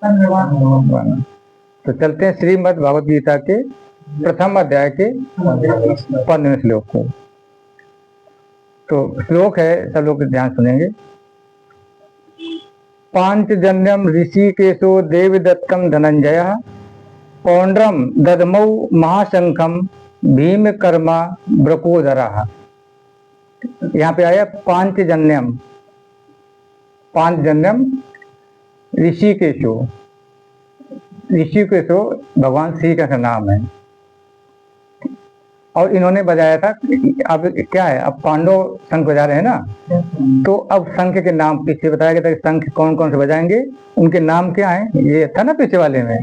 तो चलते हैं श्रीमद् भगवद गीता के प्रथम अध्याय के 15वें श्लोक को। तो श्लोक है, सब लोग ध्यान सुनेंगे। पांचजन्यम ऋषिकेशो देवदत्तम धनंजय पौंड्रम ददमौ महाशंखम भीम कर्मा ब्रकोदरा। यहाँ पे आया पांचजन्यम। पांचजन्यम ऋषिकेशो। ऋषिकेशो भगवान श्री का नाम है और इन्होंने बजाया था। अब क्या है, अब पांडव शंख बजा रहे हैं ना, तो अब शंख के नाम पीछे बताया गया था कि शंख कौन कौन से बजाएंगे, उनके नाम क्या है, ये था ना पीछे वाले में।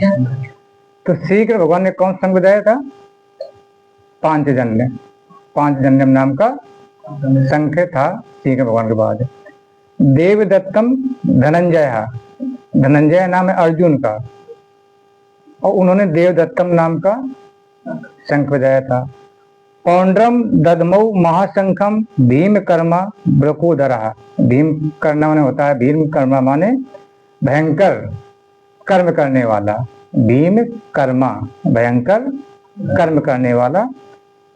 तो श्री कृष्ण भगवान ने कौन शंख बजाया था? पांचजन्य। पांचजन्यम नाम का शंख था श्री कृष्ण भगवान के बाद। देवदत्तम धनंजय। धनंजय नाम है अर्जुन का और उन्होंने देवदत्तम नाम का शंख बजाया था। पौंड्रम ददमौ महाशंखम भीम कर्मा ब्रकोदरा। भीम कर्मा माने होता है, भीम कर्मा माने भयंकर कर्म करने वाला। भीम कर्मा भयंकर कर्म करने वाला।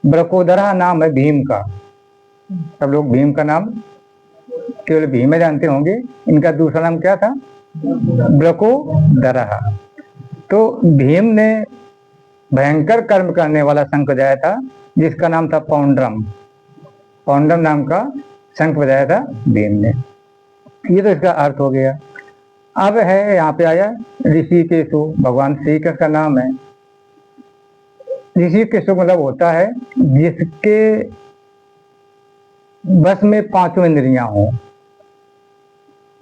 ब्रकोदरा नाम है भीम का। सब लोग भीम का नाम केवल भीम जानते होंगे, इनका दूसरा नाम क्या था? ब्रकोदरा। तो भीम ने भयंकर कर्म करने वाला शंख बजाया था जिसका नाम था पौंड्रम। पौंड्रम नाम का शंख बजाया था भीम ने। ये तो इसका अर्थ हो गया। अब है यहाँ पे आया ऋषिकेशो, भगवान श्री कृष्ण का नाम है। ऋषिकेशो मतलब होता है जिसके बस में पांचों इंद्रियां हो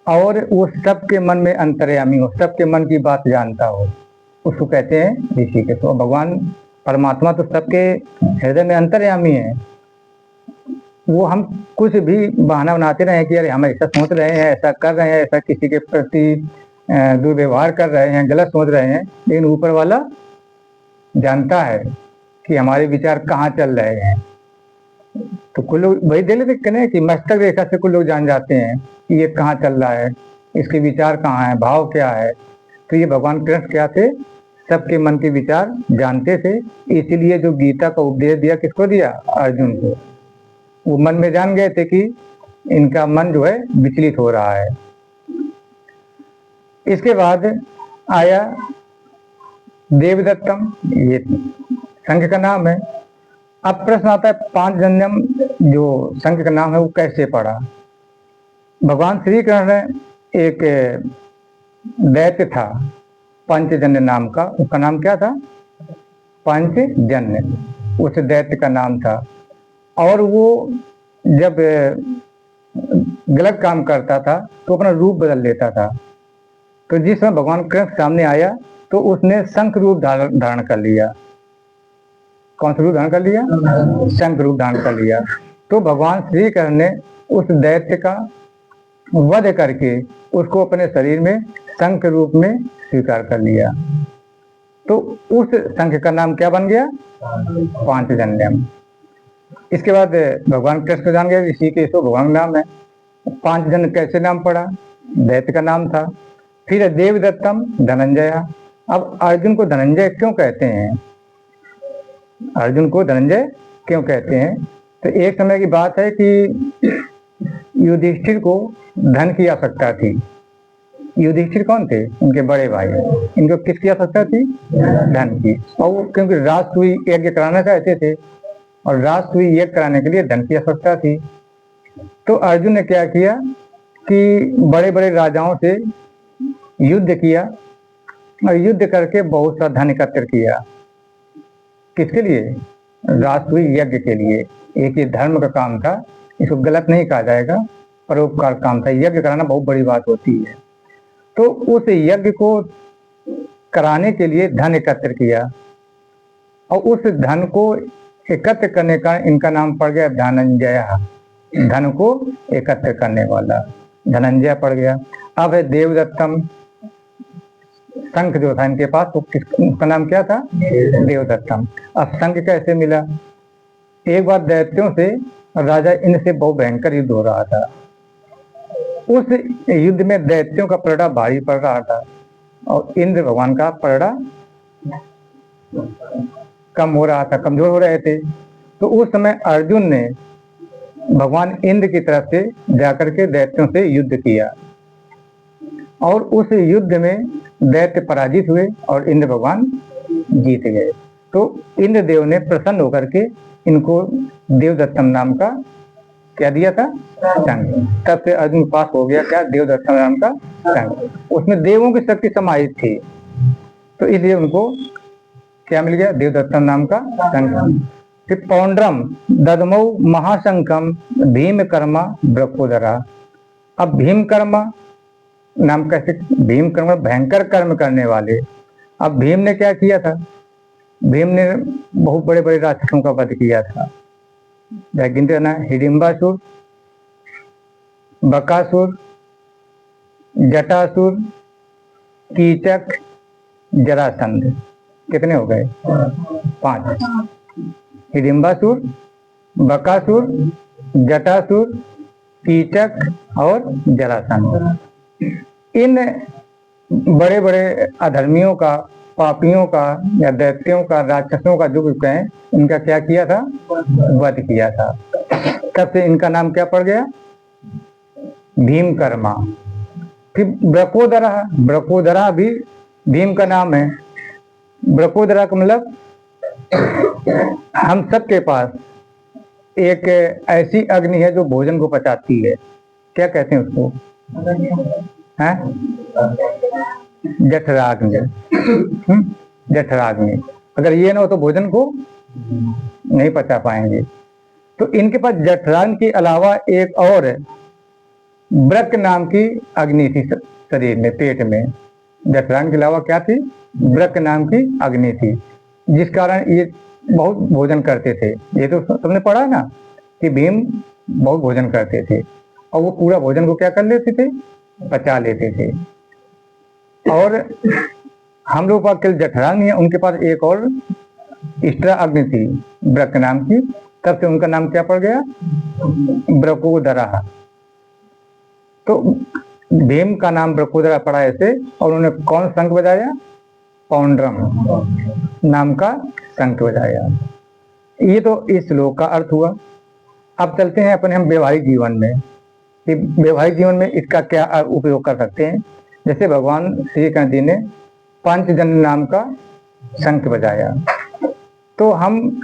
और वो सबके मन में अंतर्यामी हो, सबके मन की बात जानता हो, उसको कहते हैं ऋषिकेशो। भगवान परमात्मा तो सबके हृदय में अंतर्यामी है। वो हम कुछ भी बहाना बनाते रहे कि अरे हम ऐसा सोच रहे हैं, ऐसा कर रहे हैं, ऐसा किसी के प्रति दुर्व्यवहार कर रहे हैं, गलत सोच रहे हैं, लेकिन ऊपर वाला जानता है कि हमारे विचार कहाँ चल रहे हैं। तो कुछ लोग वही दे लेते कहने कि मस्तक रेखा से कुछ लोग जान जाते हैं कि ये कहाँ चल रहा है, इसके विचार कहाँ है, भाव क्या है। तो ये भगवान कृष्ण क्या थे? सबके मन के विचार जानते थे। इसीलिए जो गीता का उपदेश दिया किसको दिया? अर्जुन को। वो मन में जान गए थे कि इनका मन जो है विचलित हो रहा है। इसके बाद आया देवदत्तम, ये शंख का नाम है। अब प्रश्न आता है पांचजन्यम जो शंख का नाम है वो कैसे पड़ा? भगवान श्री कृष्ण ने एक दैत्य था पंचजन्य नाम का, उसका नाम क्या था? पंचजन्य, उस दैत्य का नाम था। और वो जब गलत काम करता था तो अपना रूप बदल लेता था। तो जिस समय भगवान कृष्ण सामने आया तो उसने शंख रूप धारण कर लिया। कौन सा रूप धारण कर लिया? शंख रूप धारण कर लिया। तो भगवान श्री कृष्ण ने उस दैत्य का वध करके उसको अपने शरीर में शंख रूप में स्वीकार कर लिया। तो उस शंख का नाम क्या बन गया? पांचजन्यम। इसके बाद भगवान कृष्ण को जान गया ऋषिकेशो भगवान का नाम है। पांचजन्य कैसे नाम पड़ा? दैत्य का नाम था। फिर देवदत्तम धनंजय। अब अर्जुन को धनंजय क्यों कहते हैं? अर्जुन को धनंजय क्यों कहते हैं? तो एक समय की बात है कि युधिष्ठिर को धन की आवश्यकता थी। युधिष्ठिर कौन थे? उनके बड़े भाई। इनको किसकी आवश्यकता थी? धन की। और वो क्योंकि राजसूय यज्ञ कराना चाहते थे और राजसूय यज्ञ कराने के लिए धन की आवश्यकता थी। तो अर्जुन ने क्या किया कि बड़े बड़े राजाओं से युद्ध किया और युद्ध करके बहुत सा धन एकत्र किया। किसके लिए? राजसूय यज्ञ के लिए। एक ये धर्म का काम था, इसको गलत नहीं कहा जाएगा, परोपकार काम था। यज्ञ कराना बहुत बड़ी बात होती है। तो उस यज्ञ को कराने के लिए धन एकत्र किया और उस धन को एकत्र करने का इनका नाम पड़ गया धनंजय। धन को एकत्र करने वाला धनंजय पड़ गया। अब है देवदत्तम। शंख जो था इनके पास, तो उसका नाम क्या था? देवदत्तम। अब शंख कैसे मिला? एक बार दैत्यों से राजा इनसे बहुत भयंकर युद्ध हो रहा था। उस युद्ध में दैत्यों का पलड़ा भारी पड़ रहा था और इंद्र भगवान का पलड़ा कम हो रहा था, कमजोर हो रहे थे। तो उस समय अर्जुन ने भगवान इंद्र की तरफ से जाकर के दैत्यों से युद्ध किया और उस युद्ध में दैत्य पराजित हुए और इंद्र भगवान जीत गए। तो इंद्र देव ने प्रसन्न होकर के इनको देवदत्तम नाम का क्या दिया था, शंख। तब से अर्जुन के पास हो गया क्या, देवदत्तम नाम का शंख। उसमें देवों की शक्ति समाहित थी, तो इसलिए उनको क्या मिल गया, देवदत्तम नाम का शंख। फिर पौंड्रम ददमौ महाशंखम भीम कर्मा ब्रकोदरा। अब भीम कर्मा नाम कैसे, भीम कर्म भयंकर कर्म करने वाले। अब भीम ने क्या किया था, भीम ने बहुत बड़े बड़े राक्षसों का वध किया था। गिनते ना, हिडिंबासुर, बकासुर, जटासुर, कीचक, जरासंध। कितने हो गए, 5। हिडिंबासुर, बकासुर, जटासुर, कीचक और जरासंध। इन बड़े बड़े अधर्मियों का, पापियों का या दैत्यों का, राक्षसों का जो भी कहें, इनका क्या किया था, वध किया था। तब से इनका नाम क्या पड़ गया, भीमकर्मा। फिर ब्रकोदरा, ब्रकोदरा भी भीम का नाम है। ब्रकोदरा का मतलब हम सबके पास एक ऐसी अग्नि है जो भोजन को पचाती है, क्या कहते हैं उसको, है जठराग्नि। जठराग्नि, अगर ये ना हो तो भोजन को नहीं पचा पाएंगे। तो इनके पास जठराग्नि के अलावा एक और ब्रक नाम की अग्नि थी शरीर में, पेट में। जठराग्नि के अलावा क्या थी, ब्रक नाम की अग्नि थी, जिस कारण ये बहुत भोजन करते थे। ये तो तुमने पढ़ा ना कि भीम बहुत भोजन करते थे और वो पूरा भोजन को क्या कर लेते थे, पचा लेते थे। और हम लोग पास केवल जठराग्नि है, उनके पास एक और स्ट्रा अग्नि थी ब्रक नाम की। तब से उनका नाम क्या पड़ गया, ब्रकोदरा। तो भीम का नाम ब्रकोदरा पड़ा ऐसे, और उन्होंने कौन शंख बजाया, पौंड्रम नाम का शंख बजाया। ये तो इस श्लोक का अर्थ हुआ। अब चलते हैं अपने हम वैवाहिक जीवन में, कि वैवाहिक जीवन में इसका क्या उपयोग कर सकते हैं। जैसे भगवान श्री कृष्ण जी ने पंचजन नाम का शंख बजाया, तो हम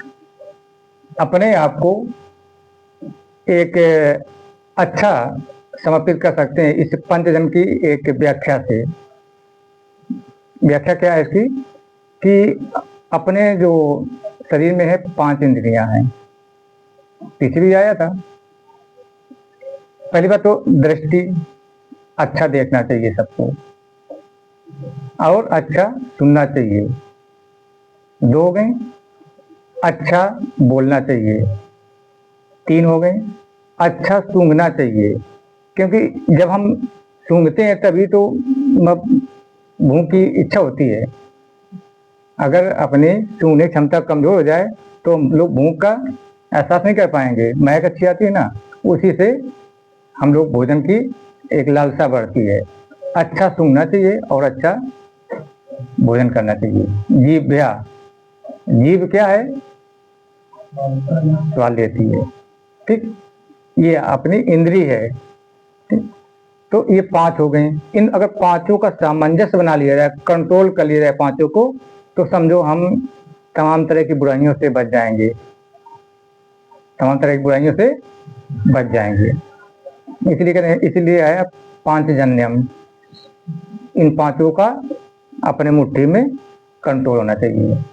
अपने आप को एक अच्छा समर्पित कर सकते हैं इस पंचजन की एक व्याख्या से। व्याख्या क्या है इसकी, कि अपने जो शरीर में है 5 इंद्रियां हैं, पीछे भी आया था। पहली बात तो दृष्टि, अच्छा देखना चाहिए सबको, और अच्छा सुनना चाहिए। 2 हो गए, अच्छा बोलना चाहिए। 3 हो गए, अच्छा सूंघना चाहिए, क्योंकि जब हम सूंघते हैं तभी तो भूख की इच्छा होती है। अगर अपनी सूंघने क्षमता कमजोर हो जाए तो हम लोग भूख का एहसास नहीं कर पाएंगे। महक अच्छी आती है ना, उसी से हम लोग भोजन की एक लालसा बढ़ती है। अच्छा सूंघना चाहिए और अच्छा भोजन करना चाहिए। जीभ्या, जीभ क्या है, स्वाद लेती है, ठीक, ये अपनी इंद्री है, ठीक। तो ये 5 हो गए। इन अगर 5 का सामंजस्य बना लिया जाए, कंट्रोल कर लिया जाए 5 को, तो समझो हम तमाम तरह की बुराइयों से बच जाएंगे, तमाम तरह की बुराइयों से बच जाएंगे। इसलिए कहते हैं, इसलिए है 5 जन्यम, इन 5 का अपने मुट्ठी में कंट्रोल होना चाहिए।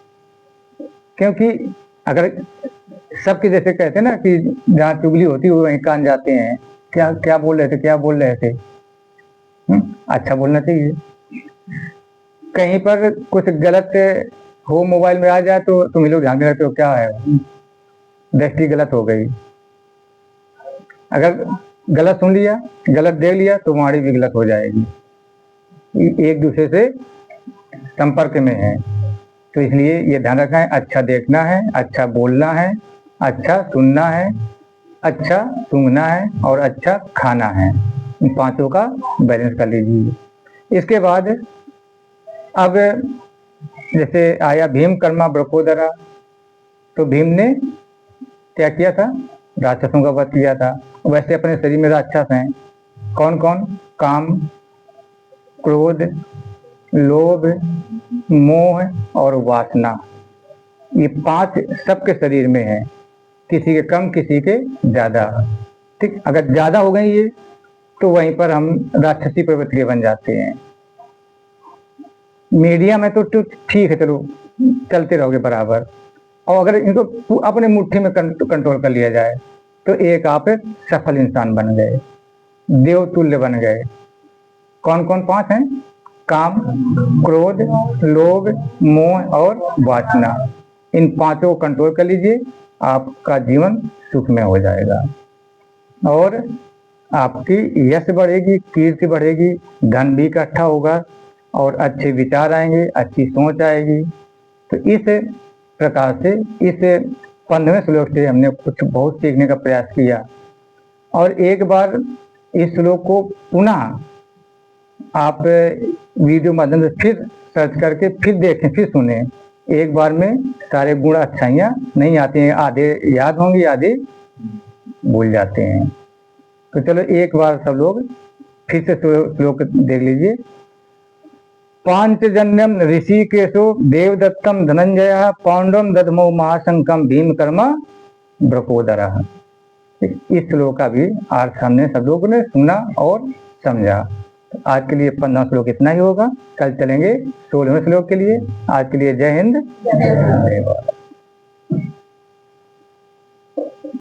क्योंकि अगर सबके जैसे कहते हैं ना कि जहाँ चुगली होती है वहीं कान जाते हैं, क्या क्या बोल रहे थे, क्या बोल रहे थे, अच्छा बोलना चाहिए। कहीं पर कुछ गलत हो मोबाइल में आ जाए तो तुम लोग ध्यान रहते हो, क्या है, दृष्टि गलत हो गई। अगर गलत सुन लिया, गलत देख लिया, तो हमारी भी गलत हो जाएगी। एक दूसरे से संपर्क में है, तो इसलिए ये ध्यान रखना है, अच्छा देखना है, अच्छा बोलना है, अच्छा सुनना है, अच्छा सूंघना है और अच्छा खाना है। इन 5 का बैलेंस कर लीजिए। इसके बाद अब जैसे आया भीम कर्मा ब्रकोदरा, तो भीम ने क्या किया था? राक्षसों का वध किया था। वैसे अपने शरीर में राक्षस हैं, कौन कौन? काम, क्रोध, लोभ, मोह और वासना। ये 5 सबके शरीर में है, किसी के कम किसी के ज्यादा। ठीक, अगर ज्यादा हो गई ये तो वहीं पर हम राक्षसी प्रवृत्ति के बन जाते हैं। मीडिया में तो ठीक है, चलो चलते रहोगे बराबर, और अगर इनको अपने मुट्ठी में कंट्रोल कर लिया जाए तो एक आप सफल इंसान बन गए, देवतुल्य बन गए। कौन कौन 5 हैं? काम, क्रोध, लोभ, मोह और वासना। इन 5 को कंट्रोल कर लीजिए, आपका जीवन सुखमय हो जाएगा और आपकी यश बढ़ेगी, कीर्ति बढ़ेगी, धन भी इकट्ठा होगा और अच्छे विचार आएंगे, अच्छी सोच आएगी। तो इस प्रकार से इस 15वें श्लोक से हमने कुछ बहुत सीखने का प्रयास किया। और एक बार इस श्लोक को पुनः आप वीडियो माध्यम से फिर सर्च करके फिर देखें, फिर सुने। एक बार में सारे गुण अच्छाइयाँ नहीं आती हैं, आधे याद होंगे, आधे भूल जाते हैं। तो चलो एक बार सब लोग फिर से श्लोक देख लीजिए। पांचजन्यम ऋषिकेशो देवदत्तम धनंजय पौंडम दधमो महाशंकम भीम कर्मा ब्रकोदरः। इस श्लोक का भी अर्थ हमने सब लोगों ने सुना और समझा। आज के लिए 15 श्लोक इतना ही होगा, कल चलेंगे 16वें श्लोक के लिए। आज के लिए जय हिंद, जय भारत।